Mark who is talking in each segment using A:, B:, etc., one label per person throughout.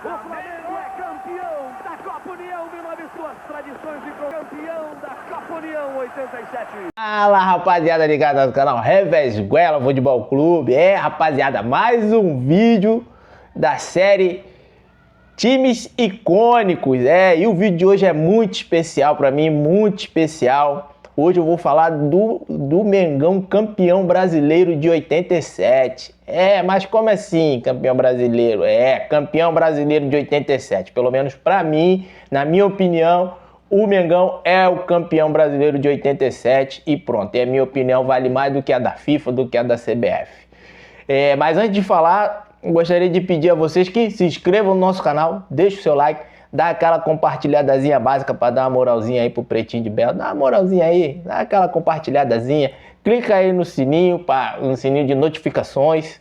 A: O Flamengo é campeão da Copa União, de nove suas tradições de campeão da Copa União 87.
B: Fala, rapaziada ligada no canal Revezuela Futebol Clube. Rapaziada, mais um vídeo da série Times Icônicos. E o vídeo de hoje é muito especial pra mim, muito especial. Hoje eu vou falar do Mengão campeão brasileiro de 87. Mas como assim campeão brasileiro? Campeão brasileiro de 87. Pelo menos pra mim, na minha opinião, o Mengão é o campeão brasileiro de 87 e pronto. A minha opinião vale mais do que a da FIFA, do que a da CBF. Mas antes de falar, gostaria de pedir a vocês que se inscrevam no nosso canal, deixem o seu like, dá aquela compartilhadazinha básica para dar uma moralzinha aí pro Pretinho de Belo. Dá uma moralzinha aí, dá aquela compartilhadazinha. Clica aí no sininho, no sininho de notificações.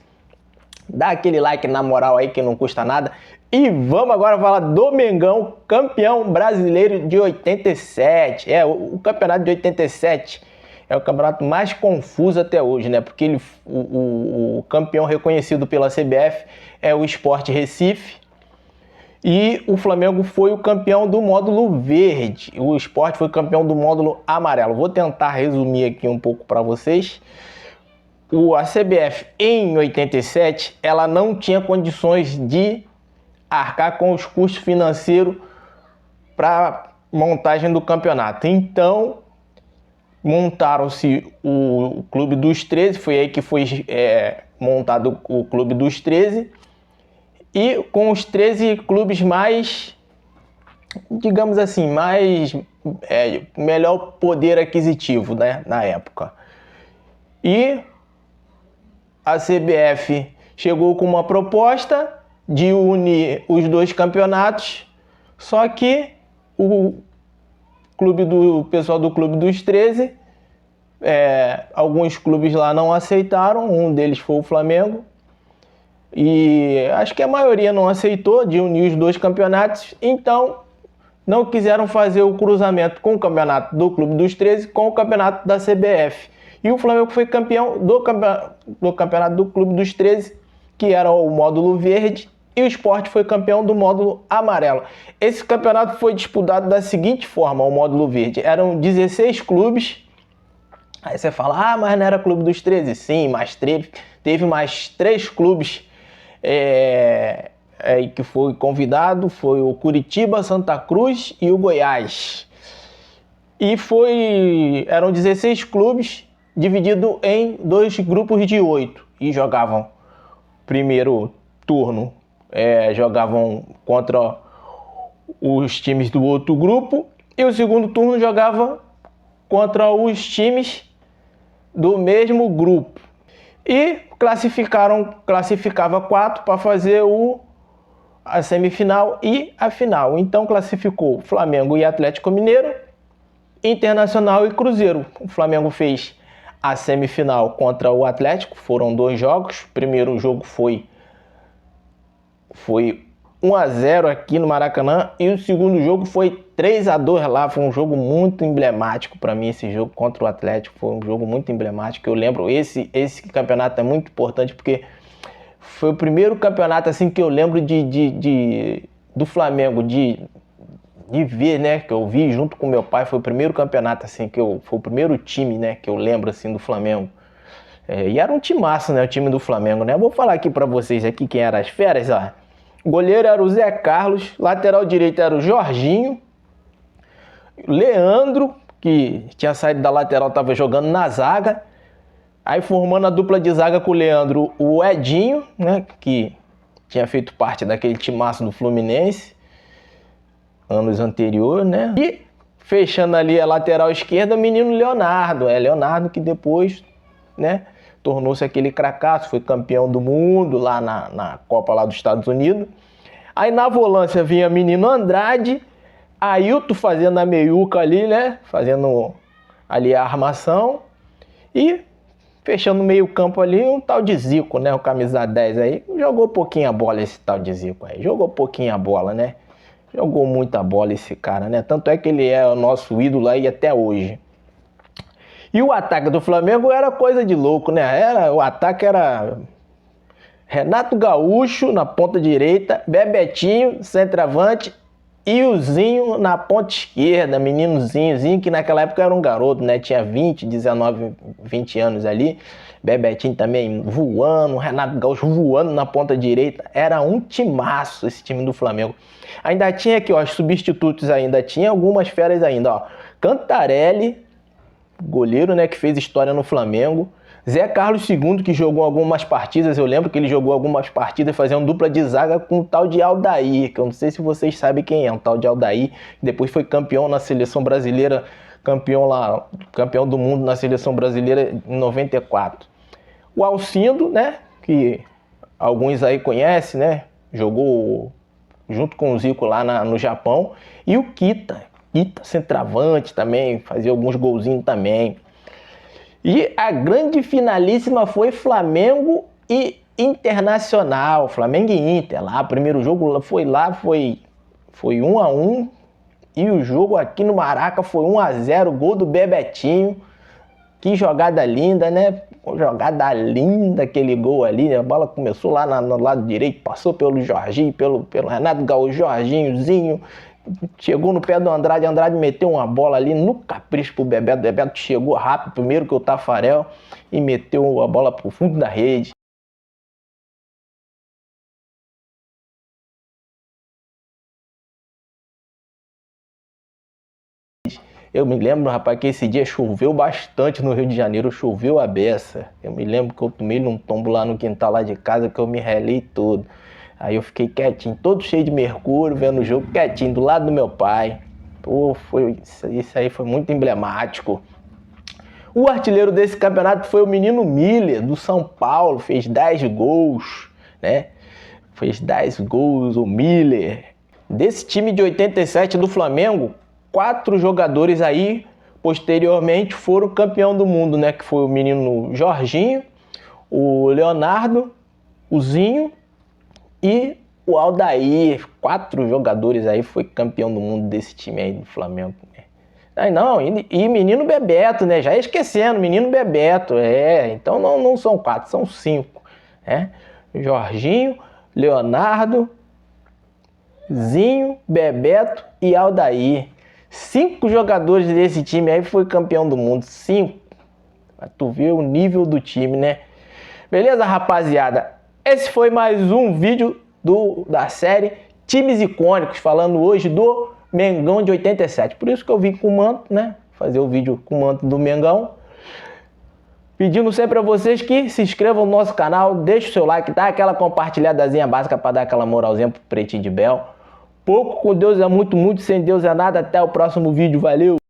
B: Dá aquele like na moral aí que não custa nada. E vamos agora falar do Mengão, campeão brasileiro de 87. O campeonato de 87 é o campeonato mais confuso até hoje, né? Porque o campeão reconhecido pela CBF é o Sport Recife. E o Flamengo foi o campeão do módulo verde. O Sport foi campeão do módulo amarelo. Vou tentar resumir aqui um pouco para vocês. A CBF, em 87, ela não tinha condições de arcar com os custos financeiros para montagem do campeonato. Então, montaram-se o Clube dos 13, foi aí que foi montado o Clube dos 13, e com os 13 clubes mais, digamos assim, melhor poder aquisitivo, né, na época. E a CBF chegou com uma proposta de unir os dois campeonatos, só que o pessoal do Clube dos 13, alguns clubes lá não aceitaram, um deles foi o Flamengo, e acho que a maioria não aceitou de unir os dois campeonatos, então não quiseram fazer o cruzamento com o campeonato do Clube dos 13 com o campeonato da CBF. E o Flamengo foi campeão do campeonato do Clube dos 13, que era o módulo verde, e o Sport foi campeão do módulo amarelo. Esse campeonato foi disputado da seguinte forma, o módulo verde. Eram 16 clubes. Aí você fala, mas não era Clube dos 13? Sim, mas teve mais 3 clubes que foi convidado. Foi o Curitiba, Santa Cruz e o Goiás. E eram 16 clubes divididos em 2 grupos de 8. E jogavam primeiro turno. Jogavam contra os times do outro grupo, e o segundo turno jogava contra os times do mesmo grupo. E classificava 4 para fazer a semifinal e a final. Então classificou Flamengo e Atlético Mineiro, Internacional e Cruzeiro. O Flamengo fez a semifinal contra o Atlético, foram 2 jogos. O primeiro jogo foi 1-0 aqui no Maracanã, e o segundo jogo foi 3-2 lá. Foi um jogo muito emblemático para mim. Esse jogo contra o Atlético foi um jogo muito emblemático. Eu lembro, esse campeonato é muito importante porque foi o primeiro campeonato assim que eu lembro do Flamengo de ver, né, que eu vi junto com meu pai. Foi o primeiro campeonato assim foi o primeiro time, né, que eu lembro assim do Flamengo. E era um timaço, né, o time do Flamengo, né? Eu vou falar aqui para vocês aqui quem eram as feras, ó. O goleiro era o Zé Carlos, lateral direito era o Jorginho, Leandro, que tinha saído da lateral, estava jogando na zaga, aí formando a dupla de zaga com o Leandro, o Edinho, né, que tinha feito parte daquele timaço do Fluminense, anos anteriores, né, e fechando ali a lateral esquerda, o menino Leonardo, Leonardo que depois, né, tornou-se aquele cracaço, foi campeão do mundo lá na Copa lá dos Estados Unidos. Aí na volância vinha menino Andrade, Ailton fazendo a meiuca ali, né? Fazendo ali a armação. E fechando o meio campo ali, um tal de Zico, né? O camisa 10 aí. Jogou pouquinho a bola esse tal de Zico aí. Jogou pouquinho a bola, né? Jogou muita bola esse cara, né? Tanto é que ele é o nosso ídolo aí até hoje. E o ataque do Flamengo era coisa de louco, né? O ataque era Renato Gaúcho na ponta direita, Bebetinho, centroavante, e o Zinho na ponta esquerda, meninozinho, que naquela época era um garoto, né? Tinha 20, 19, 20 anos ali. Bebetinho também voando, Renato Gaúcho voando na ponta direita. Era um timaço esse time do Flamengo. Ainda tinha aqui, ó, os substitutos ainda. Tinha algumas feras ainda, ó. Cantarelli, goleiro, né? Que fez história no Flamengo. Zé Carlos II, que jogou algumas partidas, eu lembro que ele jogou algumas partidas fazendo dupla de zaga com o tal de Aldair, que eu não sei se vocês sabem quem é, um tal de Aldair, que depois foi campeão na seleção brasileira, campeão do mundo na seleção brasileira em 94. O Alcindo, né, que alguns aí conhecem, né, jogou junto com o Zico lá no Japão, e o Kita, centroavante também, fazia alguns golzinhos também. E a grande finalíssima foi Flamengo e Internacional, Flamengo e Inter. Lá, o primeiro jogo foi 1-1 e o jogo aqui no Maraca foi 1-0, gol do Bebetinho. Que jogada linda, né? Jogada linda aquele gol ali, né? A bola começou lá no lado direito, passou pelo Jorginho, pelo Renato Gaúcho, Jorginhozinho. Chegou no pé do Andrade, Andrade meteu uma bola ali no capricho pro Bebeto. Bebeto chegou rápido, primeiro que o Tafarel, e meteu a bola pro fundo da rede. Eu me lembro, rapaz, que esse dia choveu bastante no Rio de Janeiro, choveu a beça. Eu me lembro que eu tomei um tombo lá no quintal lá de casa, que eu me relei todo. Aí eu fiquei quietinho, todo cheio de mercúrio, vendo o jogo quietinho, do lado do meu pai. Pô, isso aí foi muito emblemático. O artilheiro desse campeonato foi o menino Miller, do São Paulo, fez 10 gols, né? Fez 10 gols, o Miller. Desse time de 87 do Flamengo, 4 jogadores aí, posteriormente, foram campeão do mundo, né? Que foi o menino Jorginho, o Leonardo, o Zinho e o Aldair. 4 jogadores aí foi campeão do mundo desse time aí do Flamengo. Aí não, e menino Bebeto, né? Já esquecendo, menino Bebeto. Então não são 4, são 5. Né? Jorginho, Leonardo, Zinho, Bebeto e Aldair. 5 jogadores desse time aí foi campeão do mundo. 5. Pra tu ver o nível do time, né? Beleza, rapaziada? Esse foi mais um vídeo da série Times Icônicos, falando hoje do Mengão de 87. Por isso que eu vim com o manto, né? Fazer o vídeo com o manto do Mengão. Pedindo sempre a vocês que se inscrevam no nosso canal, deixe o seu like, dá aquela compartilhadazinha básica para dar aquela moralzinha pro Pretinho de Bel. Pouco com Deus é muito, muito sem Deus é nada. Até o próximo vídeo, valeu!